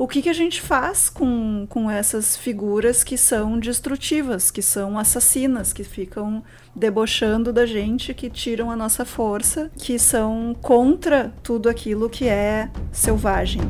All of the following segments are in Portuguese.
o que a gente faz com essas figuras que são destrutivas, que são assassinas, que ficam debochando da gente, que tiram a nossa força, que são contra tudo aquilo que é selvagem.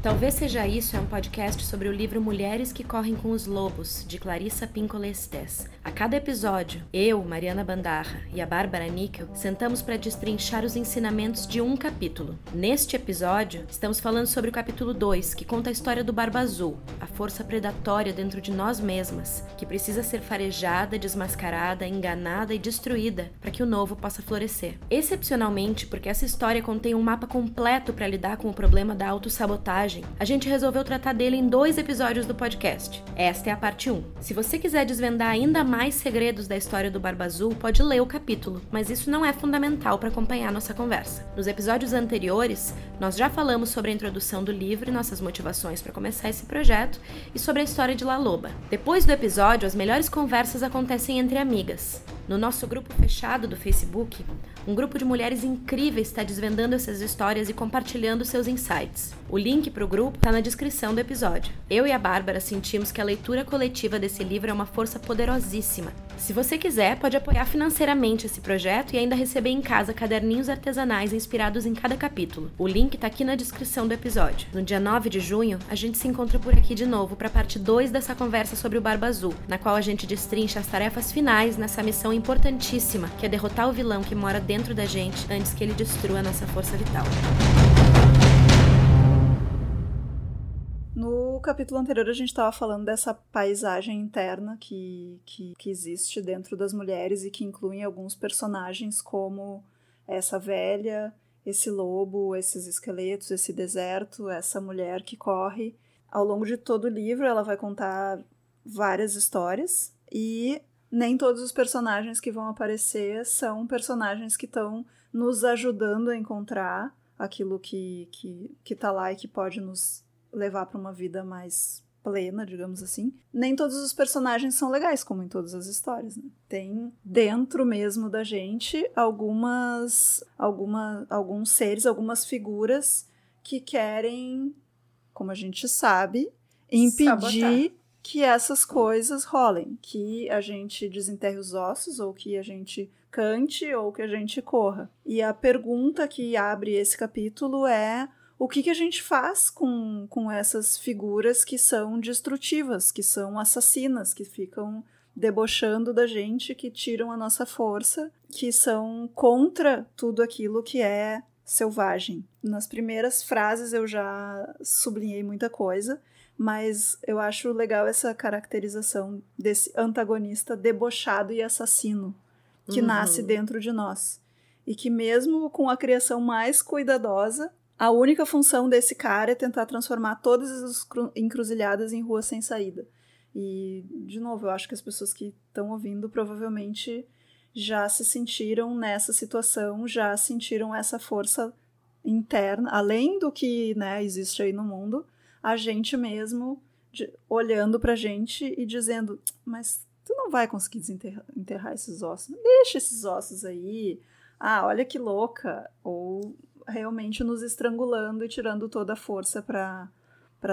Talvez Seja Isso é um podcast sobre o livro Mulheres que Correm com os Lobos, de Clarissa Pinkola Estés. A cada episódio, eu, Mariana Bandarra e a Bárbara Níquel sentamos para destrinchar os ensinamentos de um capítulo. Neste episódio, estamos falando sobre o capítulo 2, que conta a história do Barba Azul, a força predatória dentro de nós mesmas, que precisa ser farejada, desmascarada, enganada e destruída para que o novo possa florescer. Excepcionalmente, porque essa história contém um mapa completo para lidar com o problema da autossabotagem, a gente resolveu tratar dele em 2 episódios do podcast. Esta é a parte 1. Se você quiser desvendar ainda mais segredos da história do Barba Azul, pode ler o capítulo, mas isso não é fundamental para acompanhar nossa conversa. Nos episódios anteriores, nós já falamos sobre a introdução do livro e nossas motivações para começar esse projeto e sobre a história de La Loba. Depois do episódio, as melhores conversas acontecem entre amigas. No nosso grupo fechado do Facebook, um grupo de mulheres incríveis está desvendando essas histórias e compartilhando seus insights. O link para o grupo está na descrição do episódio. Eu e a Bárbara sentimos que a leitura coletiva desse livro é uma força poderosíssima. Se você quiser, pode apoiar financeiramente esse projeto e ainda receber em casa caderninhos artesanais inspirados em cada capítulo. O link está aqui na descrição do episódio. No dia 9 de junho, a gente se encontra por aqui de novo para a parte 2 dessa conversa sobre o Barba Azul, na qual a gente destrincha as tarefas finais nessa missão importantíssima, que é derrotar o vilão que mora dentro da gente antes que ele destrua a nossa força vital. No capítulo anterior a gente estava falando dessa paisagem interna que existe dentro das mulheres e que inclui alguns personagens como essa velha, esse lobo, esses esqueletos, esse deserto, essa mulher que corre. Ao longo de todo o livro ela vai contar várias histórias e nem todos os personagens que vão aparecer são personagens que estão nos ajudando a encontrar aquilo que tá lá e que pode nos levar para uma vida mais plena, digamos assim. Nem todos os personagens são legais, como em todas as histórias, né? Tem dentro mesmo da gente alguns seres, algumas figuras que querem, como a gente sabe, impedir que essas coisas rolem, que a gente desenterre os ossos, ou que a gente cante, ou que a gente corra. E a pergunta que abre esse capítulo é: o que a gente faz com essas figuras que são destrutivas, que são assassinas, que ficam debochando da gente, que tiram a nossa força, que são contra tudo aquilo que é selvagem? Nas primeiras frases eu já sublinhei muita coisa, mas eu acho legal essa caracterização desse antagonista debochado e assassino que nasce dentro de nós. E que mesmo com a criação mais cuidadosa, a única função desse cara é tentar transformar todas as encruzilhadas em ruas sem saída. E, de novo, eu acho que as pessoas que estão ouvindo provavelmente já se sentiram nessa situação, já sentiram essa força interna, além do que, né, existe aí no mundo, a gente mesmo olhando pra gente e dizendo: mas tu não vai conseguir enterrar esses ossos, deixa esses ossos aí, olha que louca, ou realmente nos estrangulando e tirando toda a força pra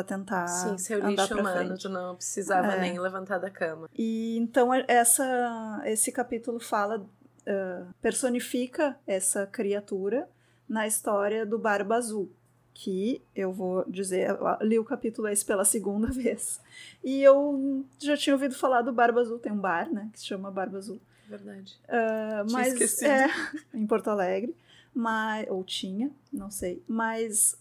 tentar Sim, seu andar lixo pra humano, frente. tu não precisava nem levantar da cama. E então esse capítulo personifica essa criatura na história do Barba Azul, que eu vou dizer, eu li o capítulo esse pela segunda vez, e eu já tinha ouvido falar do Barba Azul. Tem um bar, né, que se chama Barba Azul. Verdade. Mas em Porto Alegre, ou tinha, não sei, mas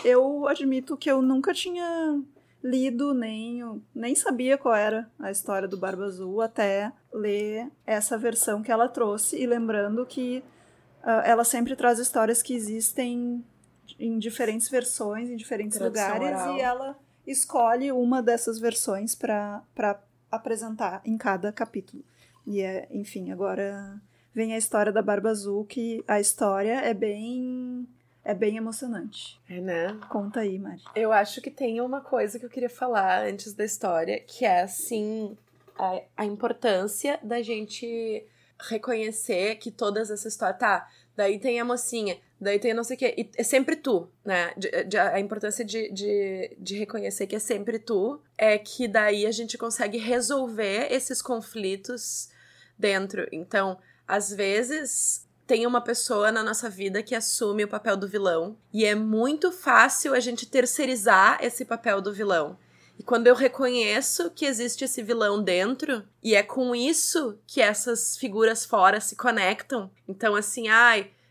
eu admito que eu nunca tinha lido, nem sabia qual era a história do Barba Azul até ler essa versão que ela trouxe, e lembrando que ela sempre traz histórias que existem em diferentes versões, em diferentes lugares, oral. E ela escolhe uma dessas versões para apresentar em cada capítulo. E enfim, agora vem a história da Barba Azul, que a história é bem emocionante. É, né? Conta aí, Mari. Eu acho que tem uma coisa que eu queria falar antes da história, que é, assim, a importância da gente reconhecer que todas essas histórias... daí tem a mocinha, daí tem não sei o quê. E é sempre tu, né? A importância de reconhecer que é sempre tu é que daí a gente consegue resolver esses conflitos dentro. Então, às vezes, tem uma pessoa na nossa vida que assume o papel do vilão e é muito fácil a gente terceirizar esse papel do vilão. E quando eu reconheço que existe esse vilão dentro, e é com isso que essas figuras fora se conectam. Então, assim,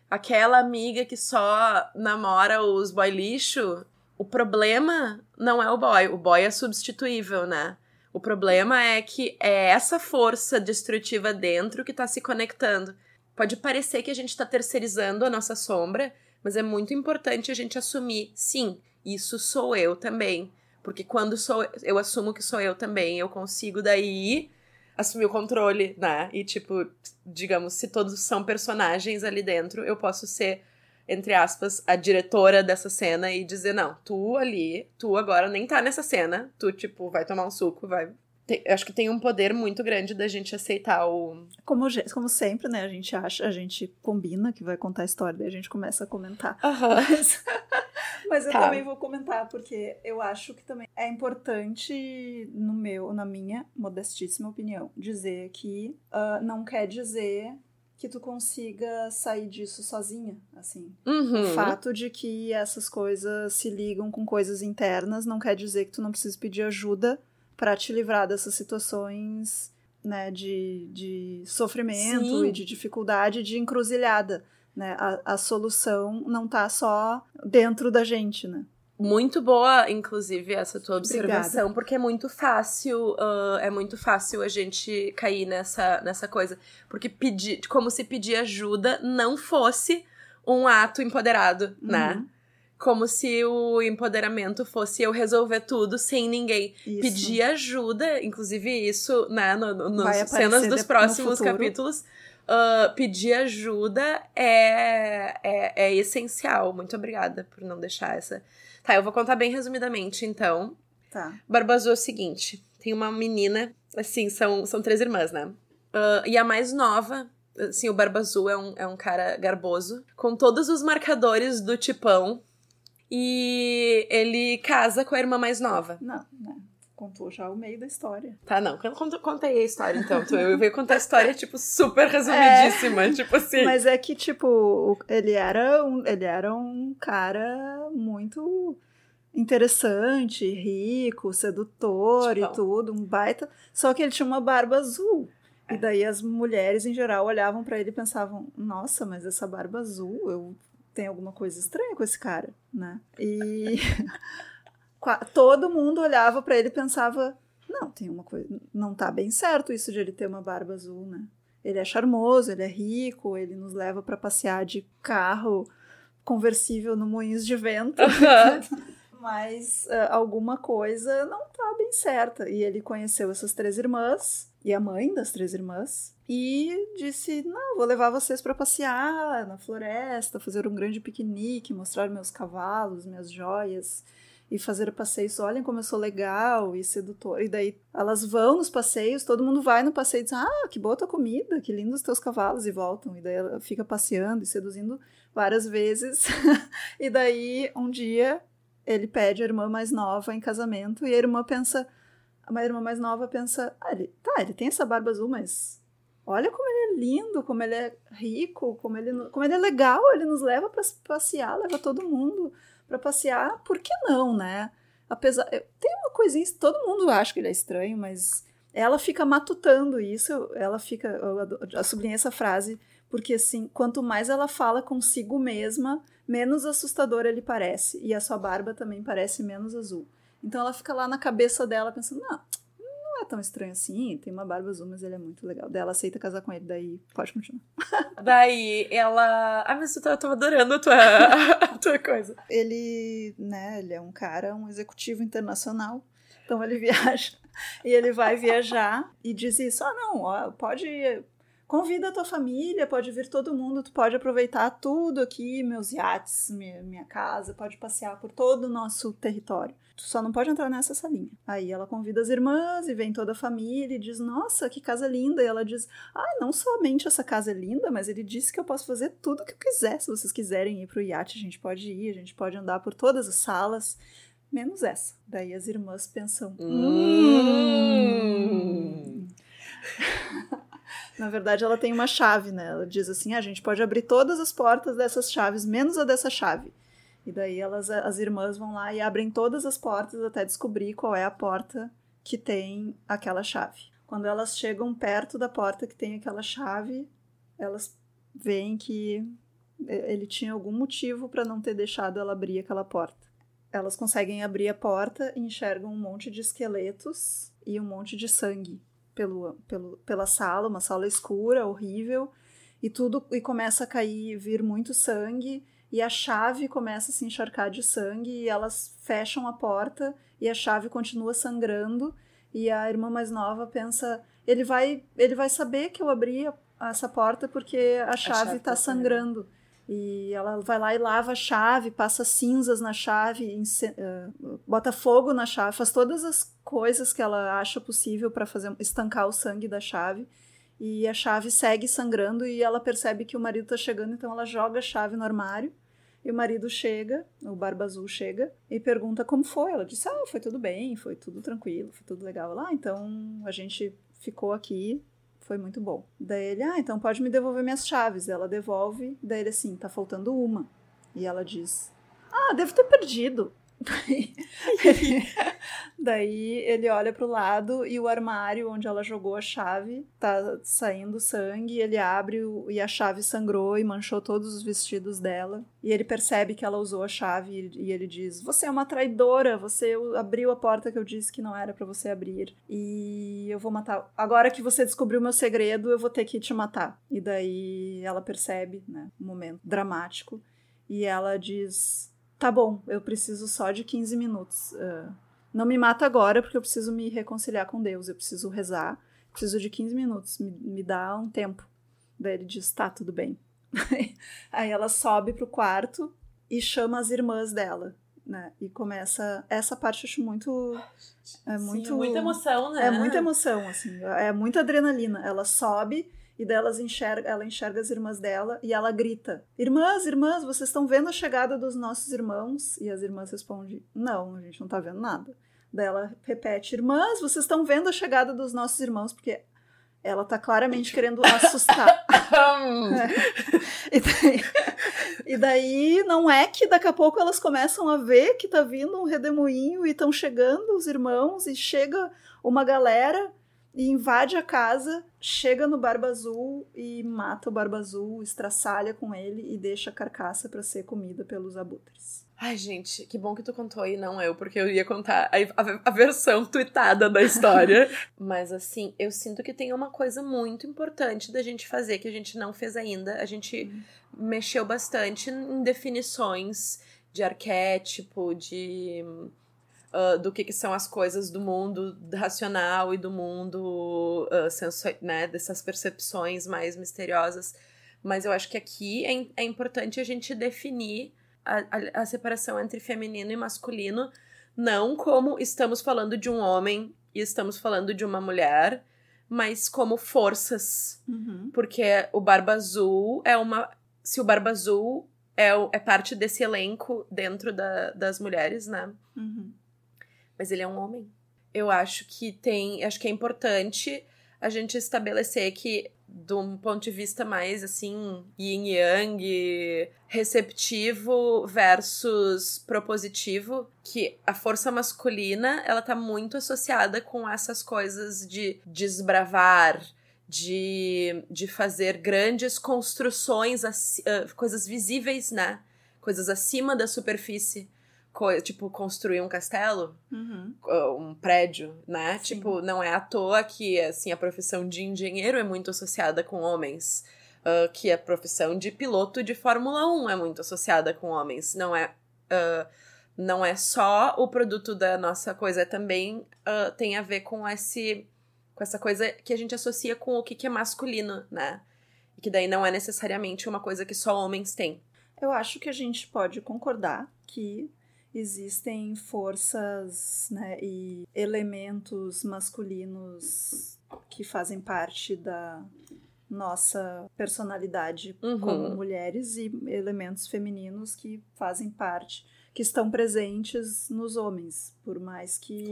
aquela amiga que só namora os boy lixo, o problema não é o boy é substituível, né? O problema é que é essa força destrutiva dentro que tá se conectando. Pode parecer que a gente tá terceirizando a nossa sombra, mas é muito importante a gente assumir, sim, isso sou eu também. Porque quando eu assumo que sou eu também, eu consigo daí assumir o controle, né? E tipo, digamos, se todos são personagens ali dentro, eu posso ser, entre aspas, a diretora dessa cena e dizer, não, tu agora nem tá nessa cena, tu, tipo, vai tomar um suco, vai... Acho que tem um poder muito grande da gente aceitar o... Como sempre, né, a gente combina que vai contar a história, daí a gente começa a comentar. Mas eu também vou comentar, porque eu acho que também é importante, na minha modestíssima opinião, dizer que não quer dizer que tu consiga sair disso sozinha, assim. O fato de que essas coisas se ligam com coisas internas não quer dizer que tu não precisa pedir ajuda para te livrar dessas situações, né, de sofrimento. Sim. E de dificuldade, de encruzilhada, né? A solução não tá só dentro da gente, né? Muito boa, inclusive, essa tua observação. Obrigada. Porque é muito fácil a gente cair nessa coisa. Porque como se pedir ajuda não fosse um ato empoderado, né? Como se o empoderamento fosse eu resolver tudo sem ninguém pedir ajuda. Inclusive isso, né, nas cenas dos próximos capítulos. Pedir ajuda é essencial. Muito obrigada por não deixar essa... Tá, eu vou contar bem resumidamente, então. Tá. Barba Azul é o seguinte, tem uma menina, assim, são 3 irmãs, né? E a mais nova, assim, o Barba Azul é um cara garboso, com todos os marcadores do tipão, e ele casa com a irmã mais nova. Não, contou já o meio da história. Tá, não, contei a história, então. Eu ia contar a história, tipo, super resumidíssima, tipo assim. Mas é que, tipo, ele era um cara muito interessante, rico, sedutor, tipo, e tudo, um baita. Só que ele tinha uma barba azul. E daí as mulheres, em geral, olhavam pra ele e pensavam, nossa, mas essa barba azul, tem alguma coisa estranha com esse cara, né? E... todo mundo olhava pra ele e pensava, não, tem uma coisa, não tá bem certo isso de ele ter uma barba azul, né? Ele é charmoso, ele é rico, ele nos leva pra passear de carro conversível no Moinhos de Vento, mas alguma coisa não tá bem certa. E ele conheceu essas 3 irmãs, e a mãe das 3 irmãs, e disse, não, vou levar vocês pra passear na floresta, fazer um grande piquenique, mostrar meus cavalos, minhas joias, e fazer passeios, olhem como eu sou legal e sedutor. E daí elas vão nos passeios, todo mundo vai no passeio e diz, que boa tua comida, que lindos os teus cavalos, e voltam. E daí ela fica passeando e seduzindo várias vezes. E daí, um dia, ele pede a irmã mais nova em casamento, e a irmã mais nova pensa, ele tem essa barba azul, mas olha como ele é lindo, como ele é rico, como ele é legal, ele nos leva pra passear, leva todo mundo pra passear, por que não, né? Tem uma coisinha, todo mundo acha que ele é estranho, mas ela fica matutando isso, eu sublinhei essa frase, porque assim, quanto mais ela fala consigo mesma, menos assustador ele parece, e a sua barba também parece menos azul. Então ela fica lá na cabeça dela pensando, não é tão estranho assim, tem uma barba azul, mas ele é muito legal. Daí ela aceita casar com ele, daí pode continuar. Daí ela... mas eu tava adorando a tua coisa. Ele, né, ele é um cara, um executivo internacional, então ele viaja, e ele vai viajar e diz isso, pode convida a tua família, pode vir todo mundo, tu pode aproveitar tudo aqui, meus iates, minha casa, pode passear por todo o nosso território. Tu só não pode entrar nessa salinha. Aí ela convida as irmãs e vem toda a família e diz, nossa, que casa linda. E ela diz, não somente essa casa é linda, mas ele disse que eu posso fazer tudo o que eu quiser. Se vocês quiserem ir pro iate, a gente pode ir, a gente pode andar por todas as salas, menos essa. Daí as irmãs pensam, Na verdade, ela tem uma chave, né? Ela diz assim, a gente pode abrir todas as portas dessas chaves, menos a dessa chave. E daí as irmãs vão lá e abrem todas as portas até descobrir qual é a porta que tem aquela chave. Quando elas chegam perto da porta que tem aquela chave, elas veem que ele tinha algum motivo para não ter deixado ela abrir aquela porta. Elas conseguem abrir a porta e enxergam um monte de esqueletos e um monte de sangue pela sala, uma sala escura, horrível, e começa a vir muito sangue, e a chave começa a se encharcar de sangue, e elas fecham a porta, e a chave continua sangrando, e a irmã mais nova pensa, ele vai saber que eu abri essa porta porque a chave tá sangrando. E ela vai lá e lava a chave, passa cinzas na chave, bota fogo na chave, faz todas as coisas que ela acha possível para estancar o sangue da chave. E a chave segue sangrando e ela percebe que o marido tá chegando, então ela joga a chave no armário. E o marido chega, o Barba Azul chega, e pergunta como foi. Ela diz, foi tudo bem, foi tudo tranquilo, foi tudo legal. Ela, então a gente ficou aqui, foi muito bom. Daí ele, então pode me devolver minhas chaves. Ela devolve, daí ele assim, tá faltando uma. E ela diz, devo ter perdido. Daí ele olha pro lado e o armário onde ela jogou a chave tá saindo sangue, ele abre e a chave sangrou e manchou todos os vestidos dela, e ele percebe que ela usou a chave e ele diz, você é uma traidora, você abriu a porta que eu disse que não era pra você abrir, e eu vou matar, agora que você descobriu meu segredo eu vou ter que te matar. E daí ela percebe, né, um momento dramático, e ela diz, tá bom, eu preciso só de 15 minutos. Não me mata agora, porque eu preciso me reconciliar com Deus. Eu preciso rezar. Preciso de 15 minutos. Me dá um tempo. Daí ele diz, tá, tudo bem. Aí ela sobe pro quarto e chama as irmãs dela, né? E começa... Essa parte eu acho muito... Sim, muita emoção, né? É muita emoção, assim. É muita adrenalina. Ela sobe... E daí ela enxerga as irmãs dela e ela grita, irmãs, vocês estão vendo a chegada dos nossos irmãos? E as irmãs respondem, não, a gente não tá vendo nada. Daí ela repete, irmãs, vocês estão vendo a chegada dos nossos irmãos? Porque ela tá claramente querendo assustar. E daí não é que daqui a pouco elas começam a ver que tá vindo um redemoinho e estão chegando os irmãos e chega uma galera... E invade a casa, chega no Barba Azul e mata o Barba Azul, estraçalha com ele e deixa a carcaça pra ser comida pelos abutres. Ai, gente, que bom que tu contou e não eu, porque eu ia contar a versão tuitada da história. Mas, assim, eu sinto que tem uma coisa muito importante da gente fazer, que a gente não fez ainda. A gente mexeu bastante em definições de arquétipo, do que são as coisas do mundo racional e do mundo né, dessas percepções mais misteriosas. Mas eu acho que aqui é importante a gente definir a separação entre feminino e masculino, não como estamos falando de um homem e estamos falando de uma mulher, mas como forças. Porque o Barba Azul se o Barba Azul é parte desse elenco dentro das mulheres, né? Mas ele é um homem. Eu acho que é importante a gente estabelecer que, de um ponto de vista mais, assim, yin-yang, receptivo versus propositivo, que a força masculina, ela tá muito associada com essas coisas de desbravar, de fazer grandes construções, coisas visíveis, né? Coisas acima da superfície. Tipo, construir um castelo, um prédio, né? Sim. Tipo, não é à toa que, assim, a profissão de engenheiro é muito associada com homens. Que a profissão de piloto de Fórmula 1 é muito associada com homens. Não é só o produto da nossa coisa, também tem a ver com com essa coisa que a gente associa com o que é masculino, né? E que daí não é necessariamente uma coisa que só homens têm. Eu acho que a gente pode concordar que existem forças, né, e elementos masculinos que fazem parte da nossa personalidade como mulheres e elementos femininos que fazem parte, que estão presentes nos homens, por mais que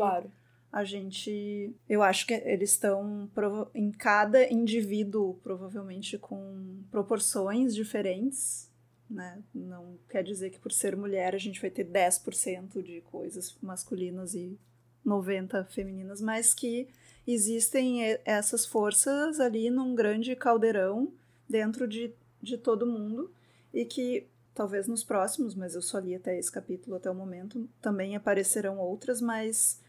a gente... Eu acho que eles estão em cada indivíduo, provavelmente com proporções diferentes, né? Não quer dizer que por ser mulher a gente vai ter 10% de coisas masculinas e 90% femininas, mas que existem essas forças ali num grande caldeirão dentro de todo mundo e que talvez nos próximos, mas eu só li até esse capítulo até o momento, também aparecerão outras, mas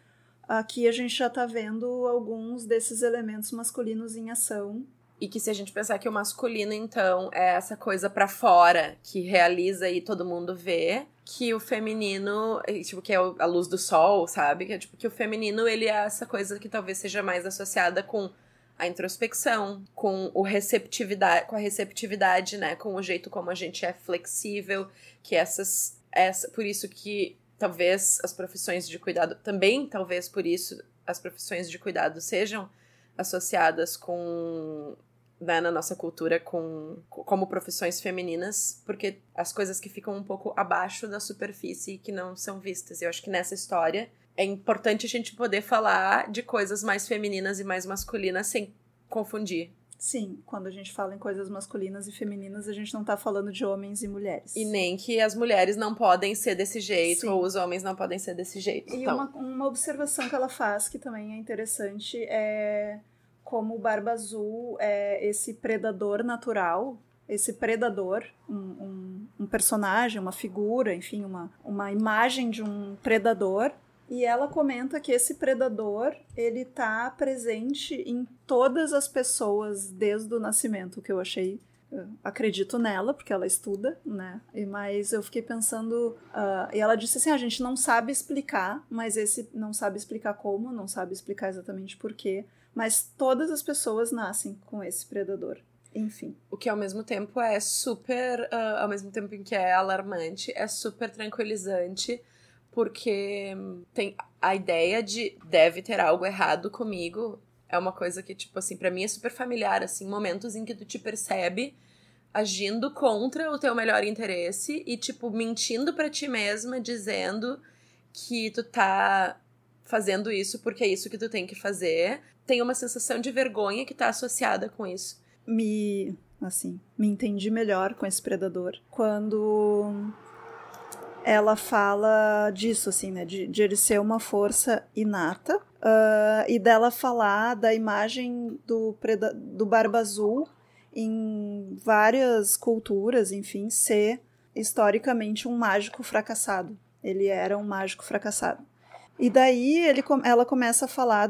aqui a gente já tá vendo alguns desses elementos masculinos em ação. E que se a gente pensar que o masculino, então, é essa coisa pra fora, que realiza e todo mundo vê, que o feminino, tipo, que é a luz do sol, sabe? Que é tipo, que o feminino, ele é essa coisa que talvez seja mais associada com a introspecção, com a receptividade, né? Com o jeito como a gente é flexível, que por isso que talvez as profissões de cuidado, também talvez por isso as profissões de cuidado sejam associadas com, né, na nossa cultura como profissões femininas, porque as coisas que ficam um pouco abaixo da superfície que não são vistas. Eu acho que nessa história é importante a gente poder falar de coisas mais femininas e mais masculinas sem confundir. Sim, quando a gente fala em coisas masculinas e femininas, a gente não tá falando de homens e mulheres. E nem que as mulheres não podem ser desse jeito, Sim. ou os homens não podem ser desse jeito. E então, uma observação que ela faz, que também é interessante, é como o Barba Azul é esse predador natural, esse predador, um personagem, uma figura, enfim, uma imagem de um predador. E ela comenta que esse predador, ele tá presente em todas as pessoas desde o nascimento, que eu achei... acredito nela, porque ela estuda, né? Mas eu fiquei pensando... e ela disse assim, a gente não sabe explicar, mas esse não sabe explicar como, não sabe explicar exatamente por quê, mas todas as pessoas nascem com esse predador. Enfim. O que ao mesmo tempo é super... ao mesmo tempo em que é alarmante, é super tranquilizante, porque tem a ideia de deve ter algo errado comigo, é uma coisa que, tipo assim, pra mim é super familiar, assim, momentos em que tu te percebe agindo contra o teu melhor interesse e, tipo, mentindo pra ti mesma, dizendo que tu tá fazendo isso porque é isso que tu tem que fazer. Tem uma sensação de vergonha que tá associada com isso. Me entendi melhor com esse predador quando... ela fala disso, assim, né, de ele ser uma força inata, e dela falar da imagem do Barba Azul em várias culturas, enfim, ser historicamente um mágico fracassado. Ele era um mágico fracassado. E daí ela começa a falar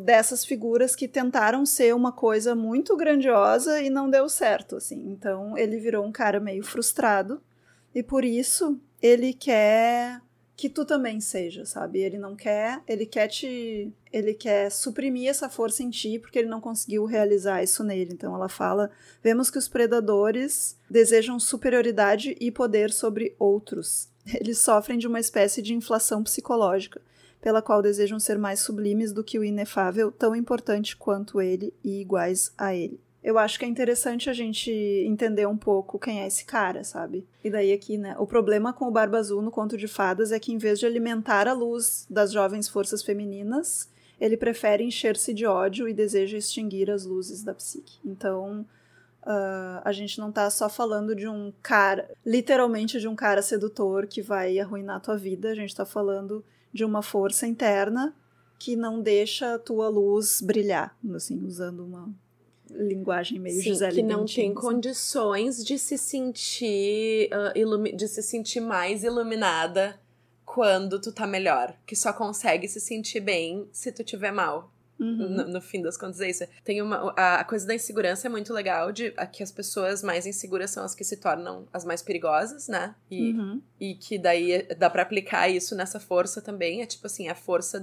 dessas figuras que tentaram ser uma coisa muito grandiosa e não deu certo, assim. Então ele virou um cara meio frustrado. E por isso, ele quer que tu também seja, sabe? Ele quer suprimir essa força em ti, porque ele não conseguiu realizar isso nele. Então ela fala, vemos que os predadores desejam superioridade e poder sobre outros. Eles sofrem de uma espécie de inflação psicológica, pela qual desejam ser mais sublimes do que o inefável, tão importante quanto ele e iguais a ele. Eu acho que é interessante a gente entender um pouco quem é esse cara, sabe? E daí aqui, né? O problema com o Barba Azul no Conto de Fadas é que em vez de alimentar a luz das jovens forças femininas, ele prefere encher-se de ódio e deseja extinguir as luzes da psique. Então, a gente não tá só falando de um cara, literalmente de um cara sedutor que vai arruinar a tua vida, a gente tá falando de uma força interna que não deixa a tua luz brilhar, assim, usando uma... linguagem meio Gisele que não Bündchen, tem assim. condições de se sentir mais iluminada quando tu tá melhor, que só consegue se sentir bem se tu tiver mal. No fim das contas é isso. Tem a coisa da insegurança é muito legal, que as pessoas mais inseguras são as que se tornam as mais perigosas, né? E que daí dá pra aplicar isso nessa força também, é tipo assim, a força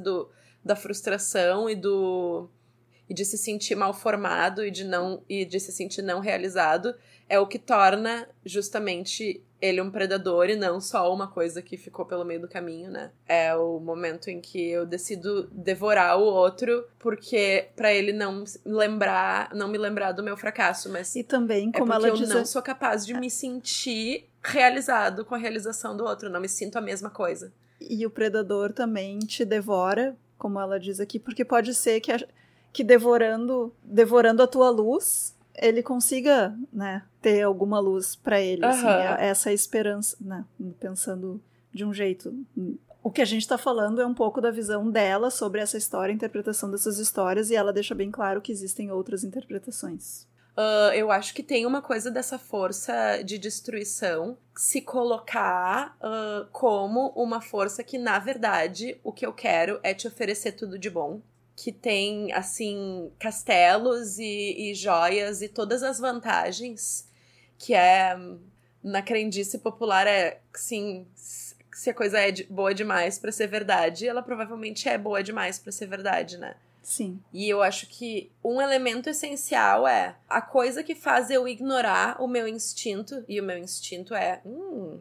da frustração e de se sentir mal formado e de se sentir não realizado é o que torna justamente ele um predador e não só uma coisa que ficou pelo meio do caminho, né? É o momento em que eu decido devorar o outro porque pra ele não me lembrar do meu fracasso, mas e também, como porque ela diz, eu não sou capaz de me sentir realizado com a realização do outro, eu não me sinto a mesma coisa. E o predador também te devora, como ela diz aqui, porque pode ser que devorando a tua luz, ele consiga, né, ter alguma luz pra ele, assim, essa esperança, né, pensando de um jeito. O que a gente tá falando é um pouco da visão dela sobre essa história, a interpretação dessas histórias, e ela deixa bem claro que existem outras interpretações. Eu acho que tem uma coisa dessa força de destruição se colocar como uma força que, na verdade, o que eu quero é te oferecer tudo de bom. Que tem, assim, castelos e joias e todas as vantagens, que na crendice popular assim, se a coisa é boa demais pra ser verdade, ela provavelmente é boa demais pra ser verdade, né? Sim. E eu acho que um elemento essencial é a coisa que faz eu ignorar o meu instinto, e o meu instinto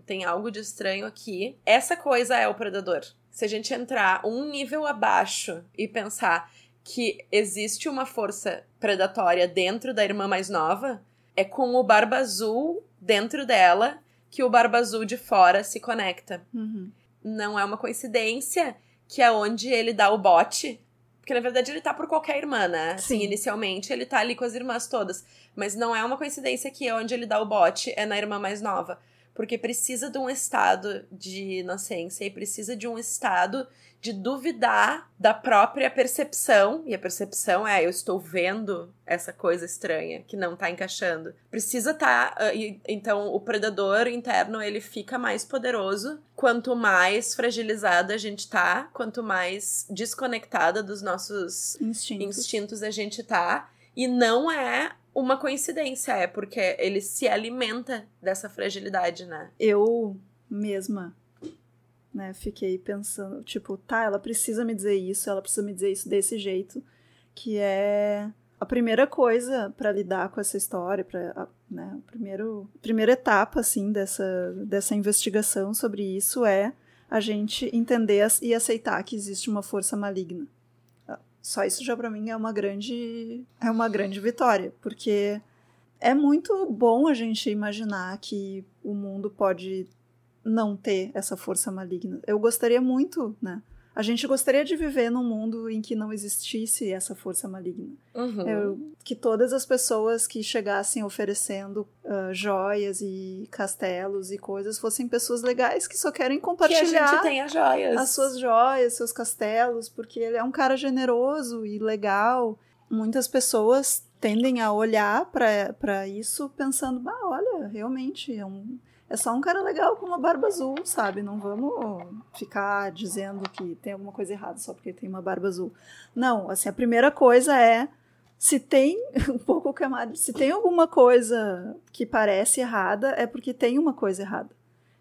tem algo de estranho aqui. Essa coisa é o predador. Se a gente entrar um nível abaixo e pensar que existe uma força predatória dentro da irmã mais nova, é com o Barba Azul dentro dela que o Barba Azul de fora se conecta. Uhum. Não é uma coincidência que é onde ele dá o bote, porque na verdade ele tá por qualquer irmã, né? Sim. Assim, inicialmente ele tá ali com as irmãs todas, mas não é uma coincidência que é onde ele dá o bote é na irmã mais nova. Porque precisa de um estado de inocência e precisa de um estado de duvidar da própria percepção. E a percepção eu estou vendo essa coisa estranha que não tá encaixando. Precisa então, o predador interno, ele fica mais poderoso quanto mais fragilizada a gente tá, quanto mais desconectada dos nossos instintos a gente tá. E não é uma coincidência, é porque ele se alimenta dessa fragilidade, né? Eu mesma, né, fiquei pensando, tipo, ela precisa me dizer isso, ela precisa me dizer isso desse jeito, que é a primeira coisa pra lidar com essa história, né, a primeira etapa, assim, dessa investigação sobre isso é a gente entender e aceitar que existe uma força maligna. Só isso já pra mim é uma grande vitória, porque é muito bom a gente imaginar que o mundo pode não ter essa força maligna. Eu gostaria muito, né? A gente gostaria de viver num mundo em que não existisse essa força maligna. Uhum. Que todas as pessoas que chegassem oferecendo joias e castelos e coisas fossem pessoas legais que só querem compartilhar que a gente tenha joias. As suas joias, seus castelos, porque ele é um cara generoso e legal. Muitas pessoas tendem a olhar para isso pensando, olha, realmente é só um cara legal com uma barba azul, sabe? Não vamos ficar dizendo que tem alguma coisa errada só porque tem uma barba azul. Não, assim, a primeira coisa é, se tem um pouco o que se tem alguma coisa que parece errada, é porque tem uma coisa errada.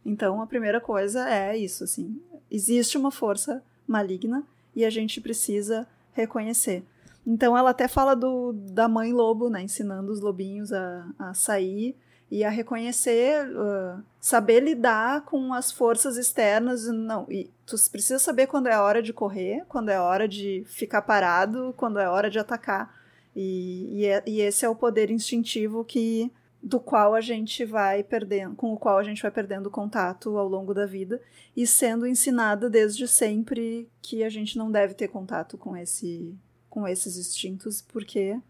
Então, a primeira coisa é isso, assim, existe uma força maligna e a gente precisa reconhecer. Então, ela até fala da mãe lobo, né, ensinando os lobinhos a sair e a reconhecer, saber lidar com as forças externas. Não, e tu precisa saber quando é a hora de correr, quando é a hora de ficar parado, quando é a hora de atacar. E esse é o poder instintivo com o qual a gente vai perdendo contato ao longo da vida e sendo ensinada desde sempre que a gente não deve ter contato com esses instintos, porque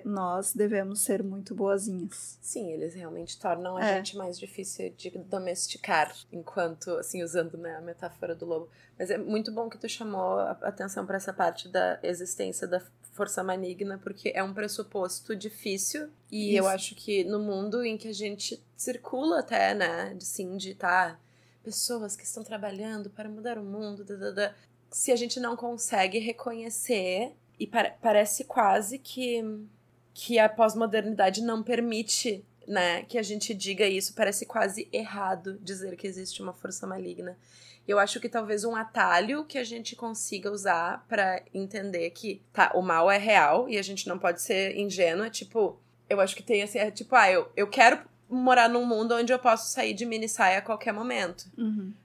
nós devemos ser muito boazinhas. Sim, eles realmente tornam a gente mais difícil de domesticar, enquanto, assim, usando, né, a metáfora do lobo. Mas é muito bom que tu chamou a atenção para essa parte da existência da força maligna, porque é um pressuposto difícil, e eu acho que no mundo em que a gente circula até, né, pessoas que estão trabalhando para mudar o mundo, se a gente não consegue reconhecer. E parece quase que a pós-modernidade não permite, né, que a gente diga isso. Parece quase errado dizer que existe uma força maligna. Eu acho que talvez um atalho que a gente consiga usar pra entender que, tá, o mal é real e a gente não pode ser ingênua, tipo, eu acho que tem assim, é tipo, eu quero morar num mundo onde eu posso sair de mini saia a qualquer momento.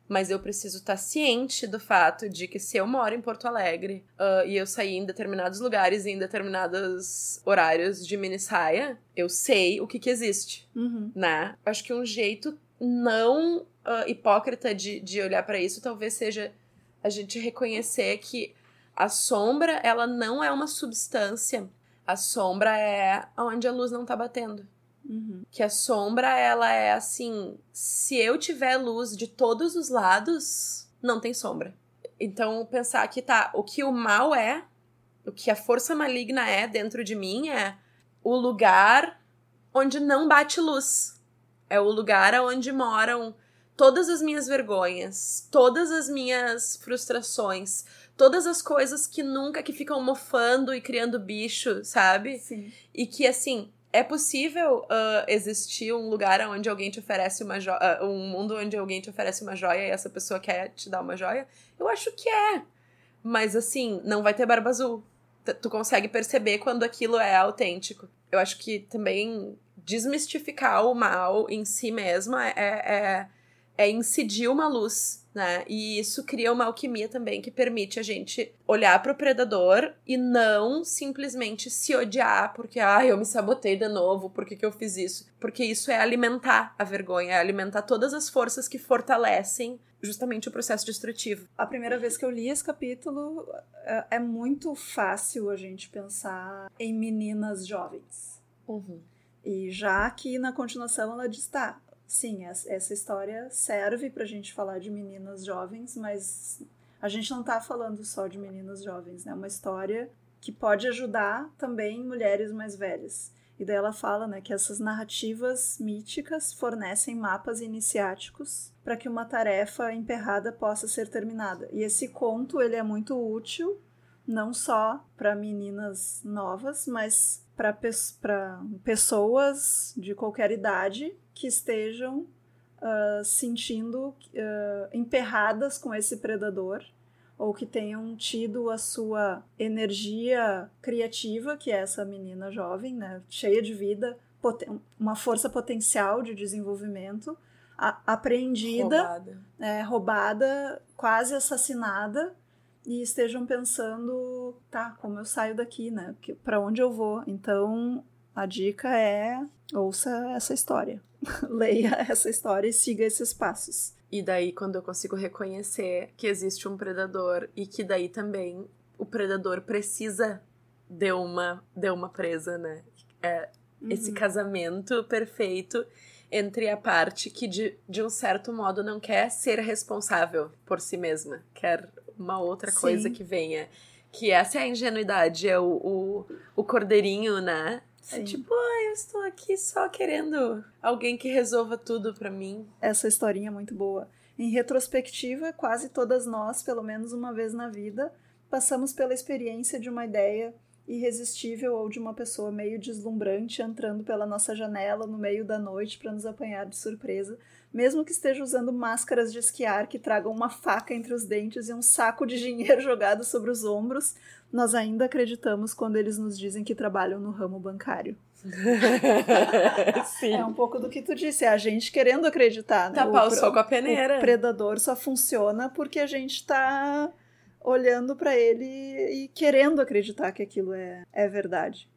Mas eu preciso estar ciente do fato de que se eu moro em Porto Alegre e eu sair em determinados lugares e em determinados horários de mini saia, eu sei o que existe, né? Acho que um jeito não hipócrita de olhar pra isso talvez seja a gente reconhecer que a sombra, ela não é uma substância. A sombra é onde a luz não tá batendo. Que a sombra, ela é assim, se eu tiver luz de todos os lados, não tem sombra. Então, pensar que tá, o que o mal é, o que a força maligna é dentro de mim é o lugar onde não bate luz. É o lugar onde moram todas as minhas vergonhas, todas as minhas frustrações, todas as coisas que ficam mofando e criando bicho, sabe? Sim. E que, assim, é possível existir um lugar onde alguém te oferece uma joia, um mundo onde alguém te oferece uma joia e essa pessoa quer te dar uma joia? Eu acho que é. Mas, assim, não vai ter barba azul. Tu consegue perceber quando aquilo é autêntico. Eu acho que também desmistificar o mal em si mesmo é incidir uma luz, né? E isso cria uma alquimia também que permite a gente olhar pro predador e não simplesmente se odiar porque, eu me sabotei de novo, por que eu fiz isso? Porque isso é alimentar a vergonha, é alimentar todas as forças que fortalecem justamente o processo destrutivo. A primeira vez que eu li esse capítulo, é muito fácil a gente pensar em meninas jovens. E já aqui na continuação ela diz, tá, sim, essa história serve pra gente falar de meninas jovens, mas a gente não tá falando só de meninas jovens, né? É uma história que pode ajudar também mulheres mais velhas. E daí ela fala, né, que essas narrativas míticas fornecem mapas iniciáticos para que uma tarefa emperrada possa ser terminada. E esse conto, ele é muito útil, não só para meninas novas, mas para pessoas de qualquer idade que estejam sentindo emperradas com esse predador, ou que tenham tido a sua energia criativa, que é essa menina jovem, né, cheia de vida, uma força potencial de desenvolvimento, apreendida, roubada, quase assassinada, e estejam pensando, tá, como eu saio daqui, né, para onde eu vou? Então, a dica é, ouça essa história, leia essa história e siga esses passos. E daí, quando eu consigo reconhecer que existe um predador e que daí também o predador precisa de uma presa, né? Esse casamento perfeito entre a parte que, de um certo modo, não quer ser responsável por si mesma. Quer uma outra coisa que venha. Que essa é a ingenuidade, é o cordeirinho, né? Sim. É tipo, eu estou aqui só querendo alguém que resolva tudo pra mim. Essa historinha é muito boa. Em retrospectiva, quase todas nós, pelo menos uma vez na vida, passamos pela experiência de uma ideia irresistível ou de uma pessoa meio deslumbrante entrando pela nossa janela no meio da noite para nos apanhar de surpresa, mesmo que esteja usando máscaras de esquiar que tragam uma faca entre os dentes e um saco de dinheiro jogado sobre os ombros, nós ainda acreditamos quando eles nos dizem que trabalham no ramo bancário. Sim. É um pouco do que tu disse, é a gente querendo acreditar, né? Tapar o sol com a peneira. O predador só funciona porque a gente tá olhando pra ele e querendo acreditar que aquilo é verdade.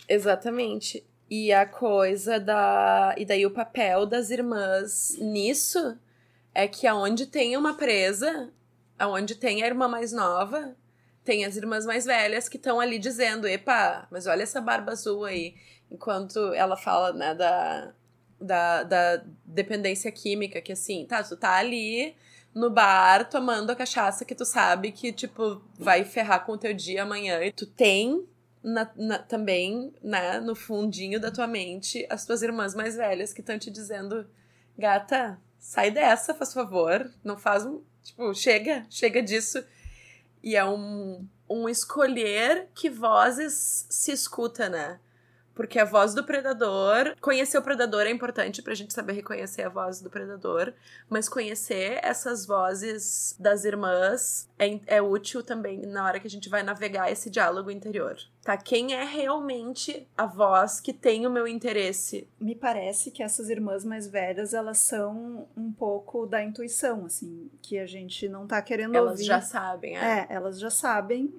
Exatamente. E a coisa e daí o papel das irmãs nisso é que aonde tem uma presa, aonde tem a irmã mais nova, tem as irmãs mais velhas que estão ali dizendo, epa, mas olha essa barba azul aí. Enquanto ela fala, né, da dependência química, que assim, tá, tu tá ali no bar tomando a cachaça que tu sabe que, tipo, vai ferrar com o teu dia amanhã. E tu tem também, né, no fundinho da tua mente, as tuas irmãs mais velhas que estão te dizendo, gata, sai dessa, faz favor, não faz tipo, chega disso. E é um escolher que vozes se escuta, né? porque a voz do predador... Conhecer o predador é importante pra gente saber reconhecer a voz do predador, mas conhecer essas vozes das irmãs é útil também na hora que a gente vai navegar esse diálogo interior. Tá? Quem é realmente a voz que tem o meu interesse? Me parece que essas irmãs mais velhas, elas são um pouco da intuição, assim, que a gente não tá querendo ouvir. Elas já sabem, elas já sabem,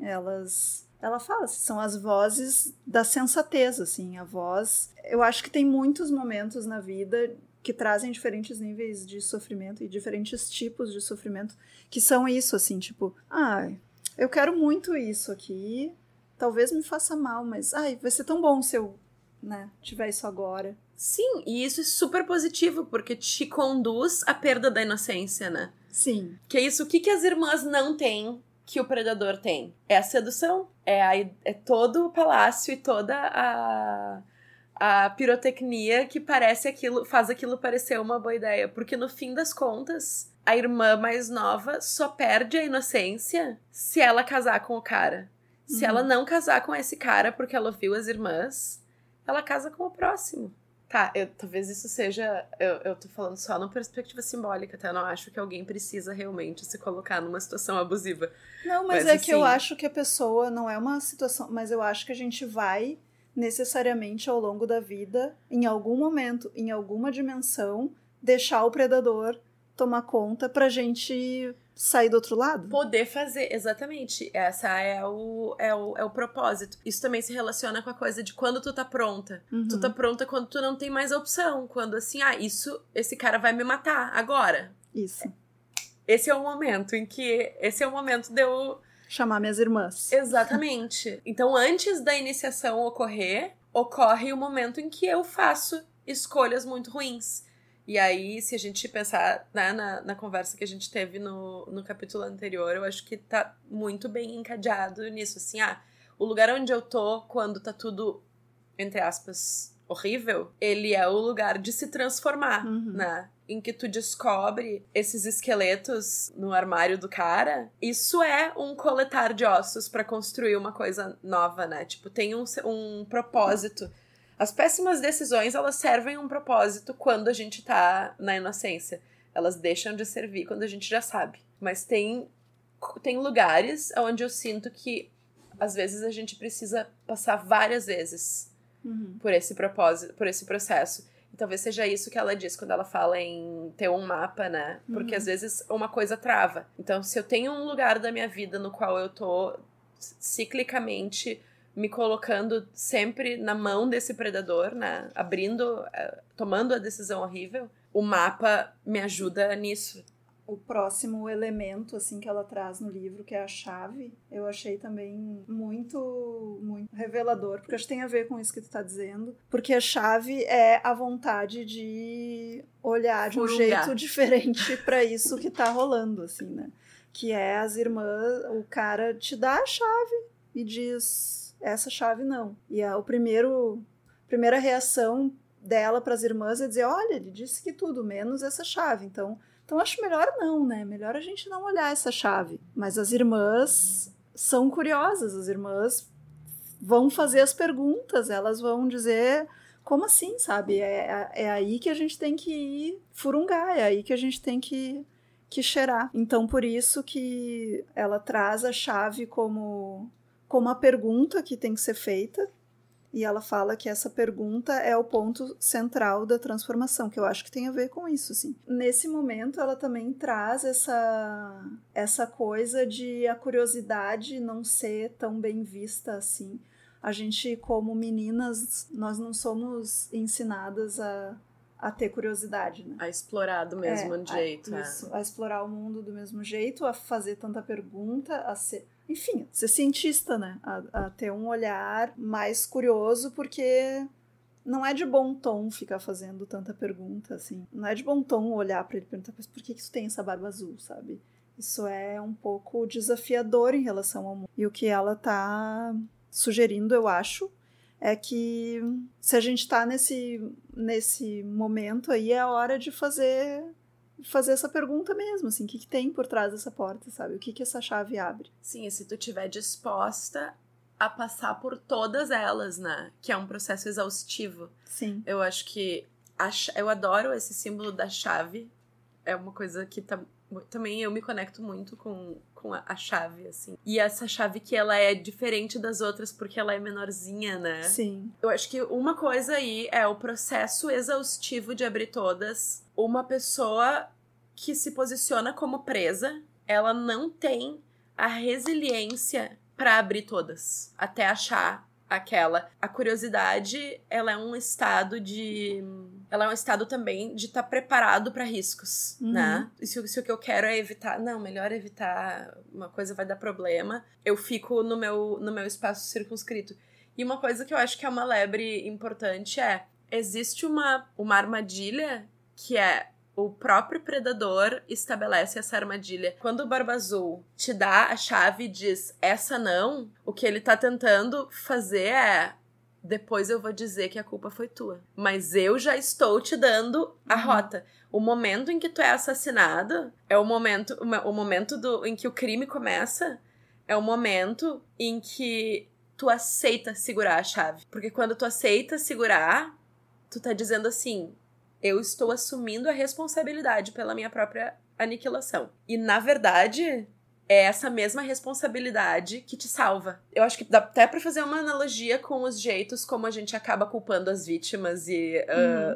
ela fala, assim, são as vozes da sensatez, assim, a voz... Eu acho que tem muitos momentos na vida que trazem diferentes níveis de sofrimento e diferentes tipos de sofrimento, que são isso, assim, tipo, eu quero muito isso aqui, talvez me faça mal, mas, vai ser tão bom se eu, tiver isso agora. Sim, e isso é super positivo, porque te conduz à perda da inocência, né? Sim. Que é isso, o que as irmãs não têm que o predador tem? É a sedução, é todo o palácio e toda a pirotecnia que faz aquilo parecer uma boa ideia. Porque no fim das contas, a irmã mais nova só perde a inocência se ela casar com o cara. Se ela não casar com esse cara porque ela viu as irmãs, ela casa com o próximo. Tá, talvez isso seja... Eu tô falando só numa perspectiva simbólica, tá? Eu não acho que alguém precisa realmente se colocar numa situação abusiva. Não, mas é assim... que eu acho que a pessoa não é uma situação... Mas eu acho que a gente vai necessariamente ao longo da vida, em algum momento, em alguma dimensão, deixar o predador tomar conta pra gente sair do outro lado. Poder fazer, exatamente. Essa é o propósito. Isso também se relaciona com a coisa de quando tu tá pronta. Tu tá pronta quando tu não tem mais a opção. Quando assim, esse cara vai me matar agora. Isso. Esse é o momento de eu... chamar minhas irmãs. Exatamente. Então, antes da iniciação ocorre o momento em que eu faço escolhas muito ruins. E aí, se a gente pensar na conversa que a gente teve no capítulo anterior, eu acho que tá muito bem encadeado nisso, assim, o lugar onde eu tô quando tá tudo, entre aspas, horrível, ele é o lugar de se transformar, né? Em que tu descobre esses esqueletos no armário do cara, isso é um coletar de ossos pra construir uma coisa nova, né? Tipo, tem um propósito. As péssimas decisões, elas servem um propósito quando a gente tá na inocência. Elas deixam de servir quando a gente já sabe. Mas tem lugares onde eu sinto que, às vezes, a gente precisa passar várias vezes por esse propósito, por esse processo. E talvez seja isso que ela diz quando ela fala em ter um mapa, né? Porque, às vezes, uma coisa trava. Então, se eu tenho um lugar da minha vida no qual eu tô ciclicamente... me colocando sempre na mão desse predador, né? Tomando a decisão horrível, o mapa me ajuda nisso. O próximo elemento, assim, que ela traz no livro, que é a chave, eu achei também muito, muito revelador, porque acho que tem a ver com isso que tu tá dizendo, porque a chave é a vontade de olhar de um jeito diferente pra isso que tá rolando, assim, né? Que é as irmãs, o cara te dá a chave e diz... essa chave não. E a primeira reação dela para as irmãs é dizer, olha, ele disse que tudo, menos essa chave. Então acho melhor não, né? Melhor a gente não olhar essa chave. Mas as irmãs são curiosas, as irmãs vão fazer as perguntas, elas vão dizer, como assim, sabe? É aí que a gente tem que ir furungar, é aí que a gente tem que cheirar. Então, por isso que ela traz a chave como a pergunta que tem que ser feita, e ela fala que essa pergunta é o ponto central da transformação, que eu acho que tem a ver com isso, sim. Nesse momento, ela também traz essa coisa de a curiosidade não ser tão bem vista assim. A gente, como meninas, nós não somos ensinadas a ter curiosidade, né? A explorar do mesmo jeito. A explorar o mundo do mesmo jeito, a fazer tanta pergunta, a ser cientista, né? A ter um olhar mais curioso, porque não é de bom tom ficar fazendo tanta pergunta, assim. Não é de bom tom olhar pra ele e perguntar, mas por que isso tem essa barba azul, sabe? Isso é um pouco desafiador em relação ao mundo. E o que ela tá sugerindo, eu acho, é que se a gente tá nesse momento aí, é a hora de fazer essa pergunta mesmo, assim, o que tem por trás dessa porta, sabe? O que essa chave abre? Sim, e se tu estiver disposta a passar por todas elas, né? Que é um processo exaustivo. Sim. Eu acho que eu adoro esse símbolo da chave. É uma coisa que também eu me conecto muito com a chave, assim. E essa chave que ela é diferente das outras porque ela é menorzinha, né? Sim. Eu acho que uma coisa aí é o processo exaustivo de abrir todas. Uma pessoa que se posiciona como presa, ela não tem a resiliência pra abrir todas, até achar aquela. A curiosidade, ela é um estado também de estar preparado pra riscos, né? E se o que eu quero é evitar, não, melhor evitar, uma coisa vai dar problema, eu fico no meu espaço circunscrito. E uma coisa que eu acho que é uma lebre importante existe uma armadilha que é o próprio predador estabelece essa armadilha. Quando o Barba Azul te dá a chave e diz, essa não, o que ele tá tentando fazer depois eu vou dizer que a culpa foi tua. Mas eu já estou te dando a rota. O momento em que tu é assassinado é o momento em que o crime começa, é o momento em que tu aceita segurar a chave. Porque quando tu aceita segurar, tu tá dizendo assim, eu estou assumindo a responsabilidade pela minha própria aniquilação. E, na verdade, é essa mesma responsabilidade que te salva. Eu acho que dá até pra fazer uma analogia com os jeitos como a gente acaba culpando as vítimas e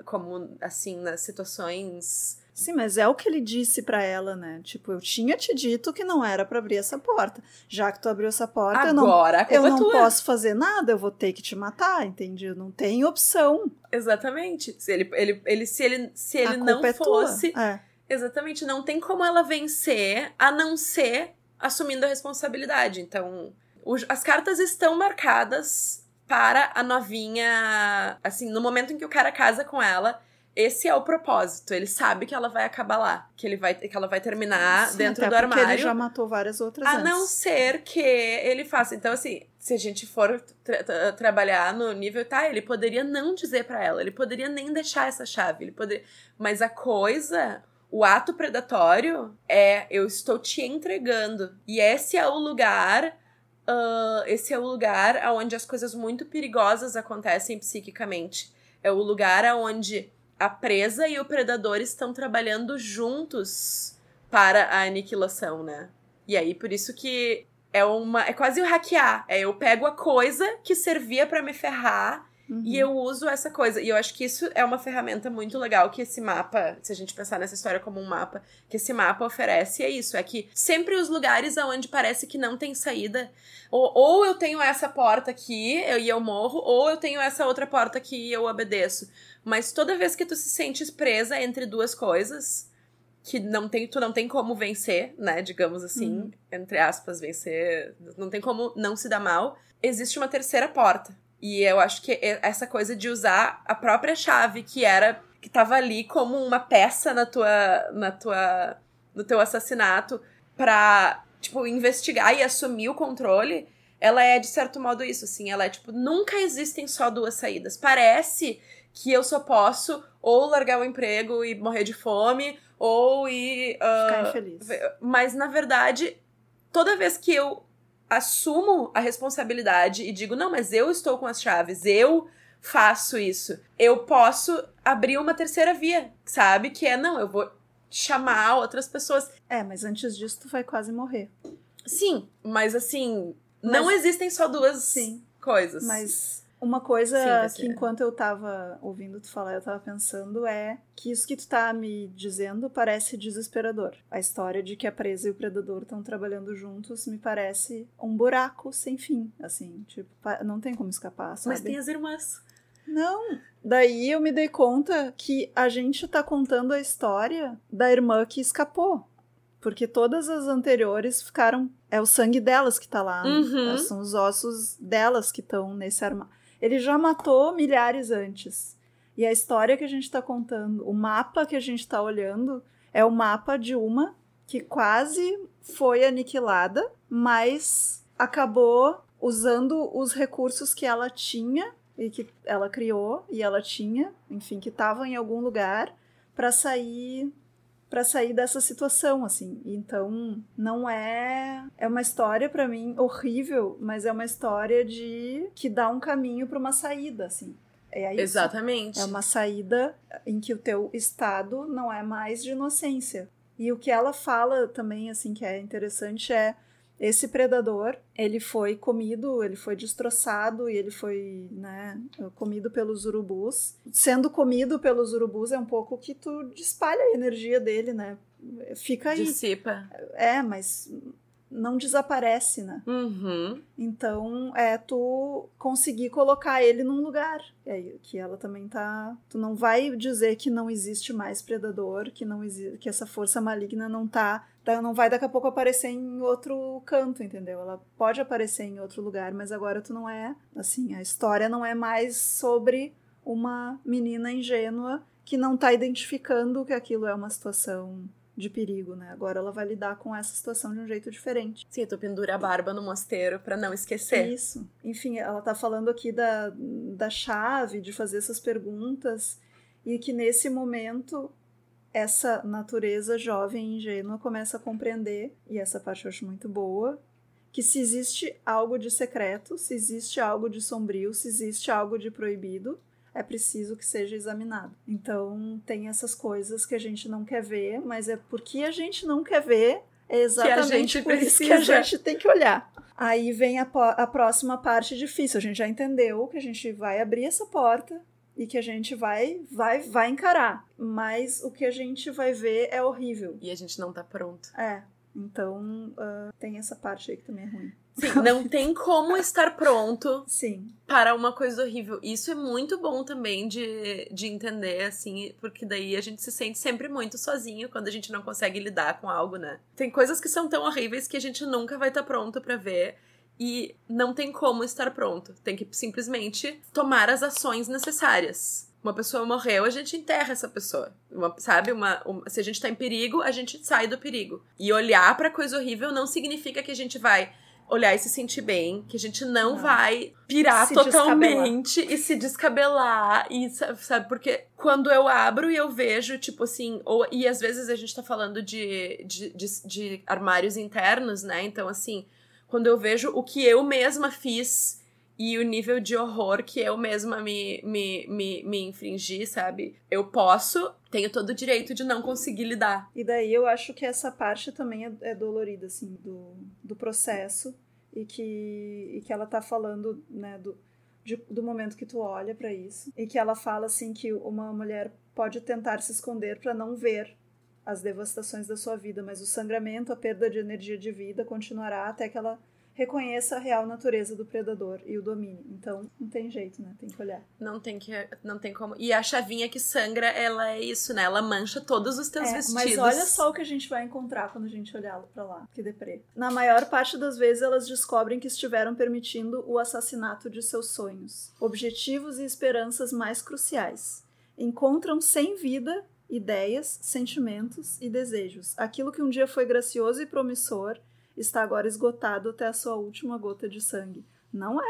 como, assim, nas situações... Sim, mas é o que ele disse pra ela, né? Tipo, eu tinha te dito que não era pra abrir essa porta. Já que tu abriu essa porta, agora eu não posso fazer nada, eu vou ter que te matar, entende? Eu não tenho opção. Exatamente. Se ele não fosse... Exatamente, não tem como ela vencer, a não ser assumindo a responsabilidade. Então, as cartas estão marcadas para a novinha... Assim, no momento em que o cara casa com ela... Esse é o propósito. Ele sabe que ela vai acabar lá. Que ela vai terminar dentro do armário. Porque ele já matou várias outras antes. A não ser que ele faça. Então, assim, se a gente for trabalhar no nível... Tá, ele poderia não dizer pra ela. Ele poderia nem deixar essa chave. Mas a coisa... O ato predatório eu estou te entregando. E esse é o lugar... esse é o lugar onde as coisas muito perigosas acontecem psiquicamente. É o lugar onde... a presa e o predador estão trabalhando juntos para a aniquilação, né? E aí, por isso que é quase o hackear. Eu pego a coisa que servia pra me ferrar e eu uso essa coisa. E eu acho que isso é uma ferramenta muito legal que esse mapa, se a gente pensar nessa história como um mapa, que esse mapa oferece, é isso. É que sempre os lugares onde parece que não tem saída, ou eu tenho essa porta aqui e eu morro, ou eu tenho essa outra porta aqui e eu obedeço. Mas toda vez que tu se sentes presa entre duas coisas, que tu não tem como vencer, né, digamos assim, entre aspas, vencer, não tem como não se dar mal, existe uma terceira porta. E eu acho que essa coisa de usar a própria chave que tava ali como uma peça no teu assassinato pra, tipo, investigar e assumir o controle, ela é, de certo modo, isso, assim, ela é, tipo, nunca existem só duas saídas. Parece que eu só posso ou largar o emprego e morrer de fome, ou ficar infeliz. Mas, na verdade, toda vez que eu assumo a responsabilidade e digo, não, mas eu estou com as chaves, eu faço isso, eu posso abrir uma terceira via, sabe? Que não, eu vou chamar outras pessoas. Mas antes disso tu vai quase morrer. Sim, mas assim, não existem só duas coisas. Mas uma coisa que enquanto eu tava ouvindo tu falar, eu tava pensando que isso que tu tá me dizendo parece desesperador. A história de que a presa e o predador estão trabalhando juntos me parece um buraco sem fim, assim, tipo, não tem como escapar, sabe? Mas tem as irmãs. Não, daí eu me dei conta que a gente tá contando a história da irmã que escapou. Porque todas as anteriores ficaram... É o sangue delas que tá lá. São os ossos delas que estão nesse armário. Ele já matou milhares antes. E a história que a gente tá contando, o mapa que a gente tá olhando, é o mapa de uma que quase foi aniquilada, mas acabou usando os recursos que ela tinha e que ela criou e ela tinha, enfim, que estavam em algum lugar para sair para sair dessa situação, assim. Então, não é uma história para mim horrível, mas é uma história que dá um caminho para uma saída, assim. É isso. Exatamente. É uma saída em que o teu estado não é mais de inocência. E o que ela fala também, assim, que é interessante é esse predador, ele foi comido, ele foi destroçado e ele foi, né, comido pelos urubus. Sendo comido pelos urubus é um pouco que tu espalha a energia dele, né? Fica aí. Dissipa. Mas não desaparece, né? Uhum. Então, tu conseguir colocar ele num lugar. Que ela também tá... Tu não vai dizer que não existe mais predador, que essa força maligna não vai daqui a pouco aparecer em outro canto, entendeu? Ela pode aparecer em outro lugar, mas agora tu não é... Assim, a história não é mais sobre uma menina ingênua que não tá identificando que aquilo é uma situação de perigo, né? Agora ela vai lidar com essa situação de um jeito diferente. Sim, tu pendura a barba no mosteiro pra não esquecer. Isso. Enfim, ela tá falando aqui da chave, de fazer essas perguntas, e que nesse momento essa natureza jovem e ingênua começa a compreender, e essa parte eu acho muito boa, que se existe algo de secreto, se existe algo de sombrio, se existe algo de proibido, é preciso que seja examinado. Então, tem essas coisas que a gente não quer ver, mas é porque a gente não quer ver, é exatamente por isso que a gente tem que olhar. Aí vem a próxima parte difícil. A gente já entendeu que a gente vai abrir essa porta e que a gente vai encarar. Mas o que a gente vai ver é horrível. E a gente não tá pronto. Então, tem essa parte aí que também é ruim. Sim, não tem como estar pronto Sim. para uma coisa horrível. Isso é muito bom também de entender, assim, porque daí a gente se sente sempre muito sozinho quando a gente não consegue lidar com algo, né? Tem coisas que são tão horríveis que a gente nunca vai estar pronto para ver e não tem como estar pronto. Tem que simplesmente tomar as ações necessárias. Uma pessoa morreu, a gente enterra essa pessoa. Se a gente tá em perigo, a gente sai do perigo. E olhar pra coisa horrível não significa que a gente vai olhar e se sentir bem, que a gente não vai pirar totalmente e se descabelar, e sabe, porque quando eu abro e eu vejo, tipo assim, e às vezes a gente tá falando de armários internos, né, então assim, quando eu vejo o que eu mesma fiz e o nível de horror que eu mesma me infringi, sabe, tenho todo o direito de não conseguir lidar. E daí eu acho que essa parte também é dolorida, assim, do processo, e que ela tá falando, né, do momento que tu olha pra isso, e que ela fala, assim, que uma mulher pode tentar se esconder pra não ver as devastações da sua vida, mas o sangramento, a perda de energia de vida continuará até que ela reconheça a real natureza do predador e o domine. Então, não tem jeito, né? Tem que olhar. Não tem como. E a chavinha que sangra, ela é isso, né? Ela mancha todos os teus vestidos. Mas olha só o que a gente vai encontrar quando a gente olhar pra lá. Que deprê. Na maior parte das vezes, elas descobrem que estiveram permitindo o assassinato de seus sonhos, objetivos e esperanças mais cruciais. Encontram sem vida ideias, sentimentos e desejos. Aquilo que um dia foi gracioso e promissor está agora esgotado até a sua última gota de sangue. Não é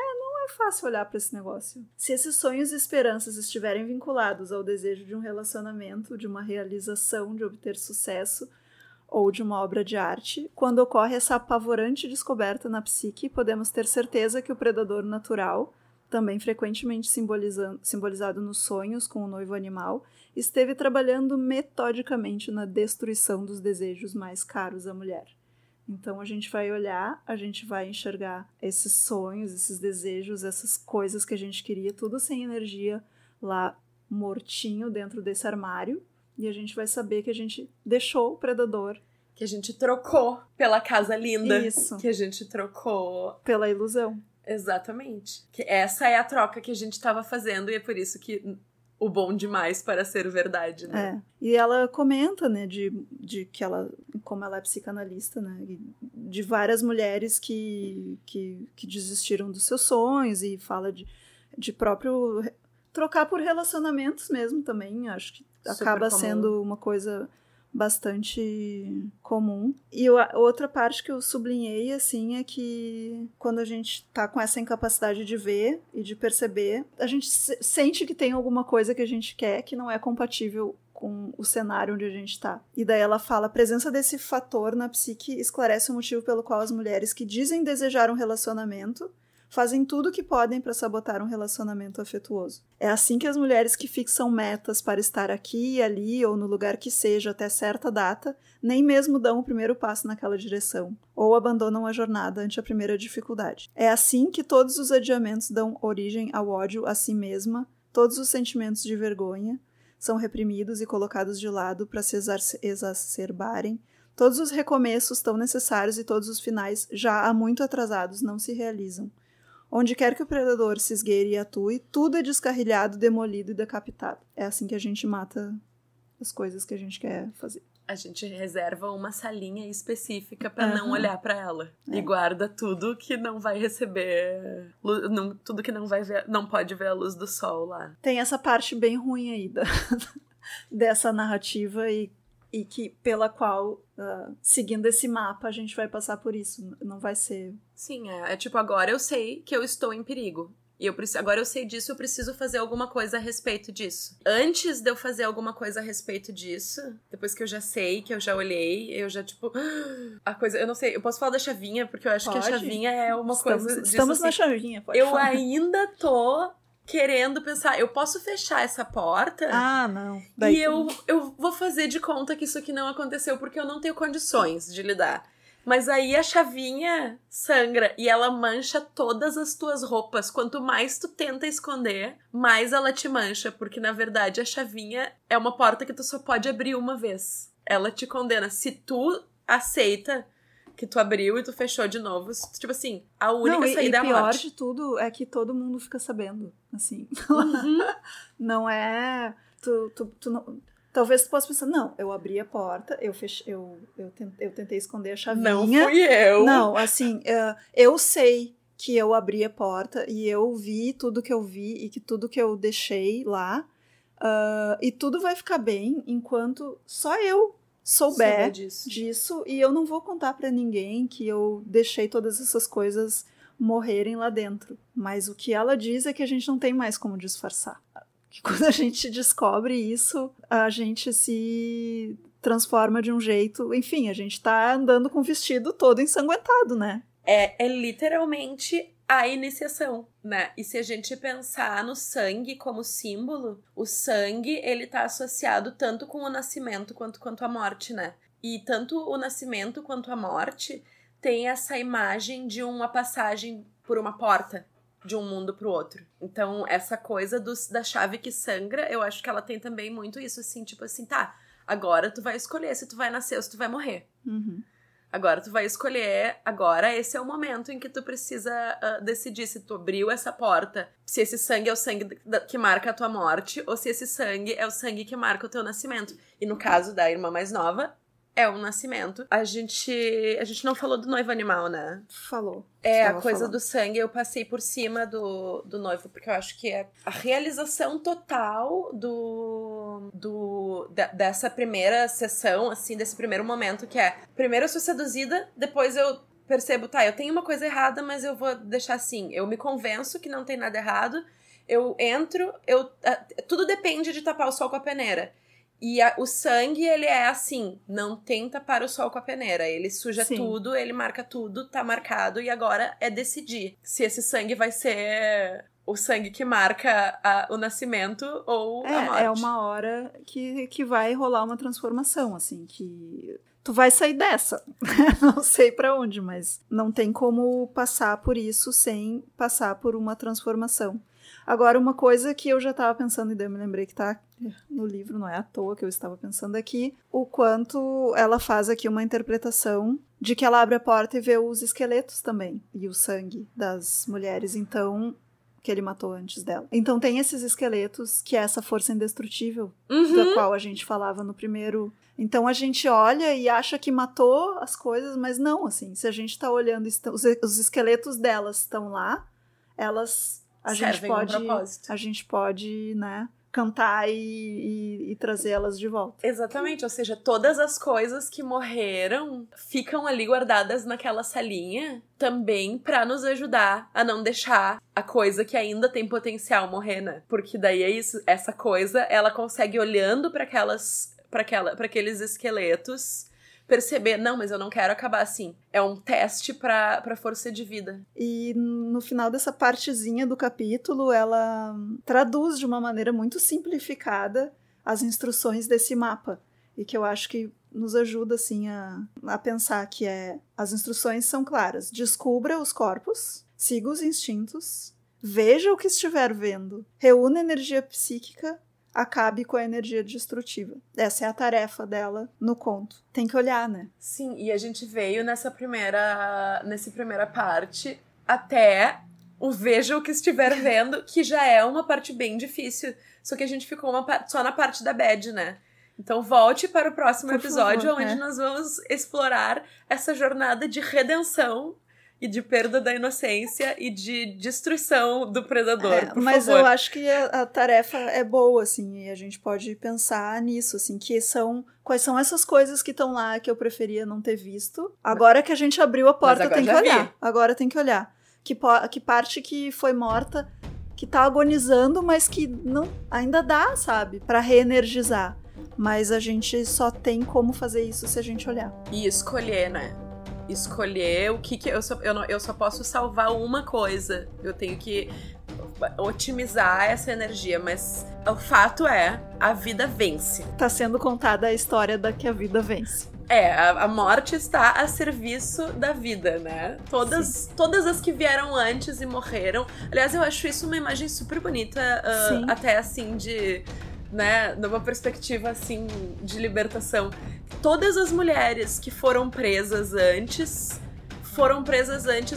fácil olhar para esse negócio. Se esses sonhos e esperanças estiverem vinculados ao desejo de um relacionamento, de uma realização, de obter sucesso ou de uma obra de arte, quando ocorre essa apavorante descoberta na psique, podemos ter certeza que o predador natural, também frequentemente simbolizado nos sonhos com o noivo animal, esteve trabalhando metodicamente na destruição dos desejos mais caros à mulher. Então a gente vai olhar, a gente vai enxergar esses sonhos, esses desejos, essas coisas que a gente queria, tudo sem energia lá mortinho dentro desse armário, e a gente vai saber que a gente deixou o predador. Que a gente trocou pela casa linda. Isso. Que a gente trocou pela ilusão. Exatamente. Que essa é a troca que a gente estava fazendo e é por isso que o bom demais para ser verdade, né? E ela comenta, né, de que ela, como ela é psicanalista, né, de várias mulheres que desistiram dos seus sonhos, e fala de próprio trocar por relacionamentos mesmo também, acho que acaba sendo uma coisa bastante comum. E outra parte que eu sublinhei, assim, é que quando a gente tá com essa incapacidade de ver e de perceber, a gente sente que tem alguma coisa que a gente quer que não é compatível com o cenário onde a gente tá. E daí ela fala, a presença desse fator na psique esclarece o motivo pelo qual as mulheres que dizem desejar um relacionamento fazem tudo o que podem para sabotar um relacionamento afetuoso. É assim que as mulheres que fixam metas para estar aqui e ali ou no lugar que seja até certa data, nem mesmo dão o primeiro passo naquela direção, ou abandonam a jornada ante a primeira dificuldade. É assim que todos os adiamentos dão origem ao ódio a si mesma, todos os sentimentos de vergonha são reprimidos e colocados de lado para se exacerbarem, todos os recomeços tão necessários e todos os finais já há muito atrasados não se realizam. Onde quer que o predador se esgueire e atue, tudo é descarrilhado, demolido e decapitado. É assim que a gente mata as coisas que a gente quer fazer. A gente reserva uma salinha específica pra não olhar pra ela. E guarda tudo que não vai receber... tudo que não vai ver, não pode ver a luz do sol lá. Tem essa parte bem ruim aí dessa narrativa e que pela qual, seguindo esse mapa, a gente vai passar por isso. Não vai ser... Sim, é tipo, agora eu sei que eu estou em perigo. E agora eu sei disso, eu preciso fazer alguma coisa a respeito disso. Antes de eu fazer alguma coisa a respeito disso, depois que eu já sei, que eu já olhei, eu já, tipo... A coisa... Eu não sei, eu posso falar da chavinha? Porque eu acho que a chavinha é uma coisa... Estamos na chavinha, pode falar. Eu ainda tô... querendo pensar, eu posso fechar essa porta? Ah, não. Daí... E eu vou fazer de conta que isso aqui não aconteceu, porque eu não tenho condições de lidar. Mas aí a chavinha sangra e ela mancha todas as tuas roupas. Quanto mais tu tenta esconder, mais ela te mancha. Porque, na verdade, a chavinha é uma porta que tu só pode abrir uma vez. Ela te condena. Se tu aceita que tu abriu e tu fechou de novo, tipo assim, a única saída é a morte. E pior de tudo é que todo mundo fica sabendo, assim. Não é... Tu não... Talvez tu possa pensar, não, eu abri a porta, eu tentei esconder a chavinha. Não fui eu. Não, assim, eu sei que eu abri a porta e eu vi tudo que eu vi e que tudo que eu deixei lá. E tudo vai ficar bem enquanto só eu souber disso. E eu não vou contar pra ninguém que eu deixei todas essas coisas morrerem lá dentro. Mas o que ela diz é que a gente não tem mais como disfarçar. Que quando a gente descobre isso, a gente se transforma de um jeito... Enfim, a gente tá andando com o vestido todo ensanguentado, né? É literalmente a iniciação, né? E se a gente pensar no sangue como símbolo, o sangue, ele tá associado tanto com o nascimento quanto a morte, né? E tanto o nascimento quanto a morte tem essa imagem de uma passagem por uma porta, de um mundo pro outro. Então, essa coisa da chave que sangra, eu acho que ela tem também muito isso, assim, tipo assim, tá, agora tu vai escolher se tu vai nascer ou se tu vai morrer. Agora tu vai escolher, agora esse é o momento em que tu precisa decidir se tu abriu essa porta, se esse sangue é o sangue que marca a tua morte, ou se esse sangue é o sangue que marca o teu nascimento. E no caso da irmã mais nova, é um nascimento. A gente não falou do noivo animal, né? Falou. A coisa do sangue, eu passei por cima do noivo, porque eu acho que é a realização total dessa primeira sessão, assim, desse primeiro momento, que é, primeiro eu sou seduzida, depois eu percebo, tá, eu tenho uma coisa errada, mas eu vou deixar assim, eu me convenço que não tem nada errado, eu entro, tudo depende de tapar o sol com a peneira. E o sangue, ele é assim, não tem tapar o sol com a peneira. Ele suja tudo, ele marca tudo, tá marcado. E agora é decidir se esse sangue vai ser o sangue que marca o nascimento ou a morte. É uma hora que vai rolar uma transformação, assim, que... Tu vai sair dessa. Não sei pra onde, mas não tem como passar por isso sem passar por uma transformação. Agora, uma coisa que eu já estava pensando, e daí eu me lembrei que tá no livro, não é à toa que eu estava pensando aqui, o quanto ela faz aqui uma interpretação de que ela abre a porta e vê os esqueletos também, e o sangue das mulheres, então, que ele matou antes dela. Então tem esses esqueletos, que é essa força indestrutível, da qual a gente falava no primeiro... Então a gente olha e acha que matou as coisas, mas não, assim, se a gente tá olhando, os esqueletos delas estão lá, elas... A gente pode, né, cantar e trazer elas de volta. Exatamente, ou seja, todas as coisas que morreram ficam ali guardadas naquela salinha também pra nos ajudar a não deixar a coisa que ainda tem potencial morrer, né? Porque daí é isso, essa coisa, ela consegue, olhando pra aqueles esqueletos, perceber, não, mas eu não quero acabar assim. É um teste pra força de vida. E no final dessa partezinha do capítulo, ela traduz de uma maneira muito simplificada as instruções desse mapa. E que eu acho que nos ajuda, assim, a pensar que as instruções são claras. Descubra os corpos, siga os instintos, veja o que estiver vendo, reúna energia psíquica, acabe com a energia destrutiva. Essa é a tarefa dela no conto. Tem que olhar, né? Sim, e a gente veio nessa primeira parte até o veja o que estiver vendo, que já é uma parte bem difícil. Só que a gente ficou só na parte da bad, né? Então volte para o próximo episódio, onde nós vamos explorar essa jornada de redenção e de perda da inocência e de destruição do predador, por mas favor. Eu acho que a tarefa é boa, assim, e a gente pode pensar nisso, assim, quais são essas coisas que estão lá que eu preferia não ter visto. Agora que a gente abriu a porta, tem que olhar. Agora tem que olhar. Que parte que foi morta, que tá agonizando, mas que não ainda dá, sabe, pra reenergizar. Mas a gente só tem como fazer isso se a gente olhar. E escolher, né? Escolher o que eu só posso salvar uma coisa. Eu tenho que otimizar essa energia, mas o fato é, a vida vence. Tá sendo contada a história da que a vida vence. A morte está a serviço da vida, né? Todas as que vieram antes e morreram. Aliás, eu acho isso uma imagem super bonita, até assim né, numa perspectiva assim de libertação. Todas as mulheres que foram presas antes,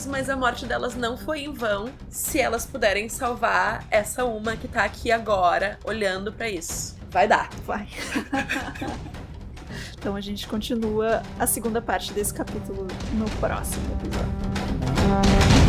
mas a morte delas não foi em vão, se elas puderem salvar essa uma que tá aqui agora, olhando pra isso. Vai dar. Vai. Então a gente continua a segunda parte desse capítulo no próximo episódio.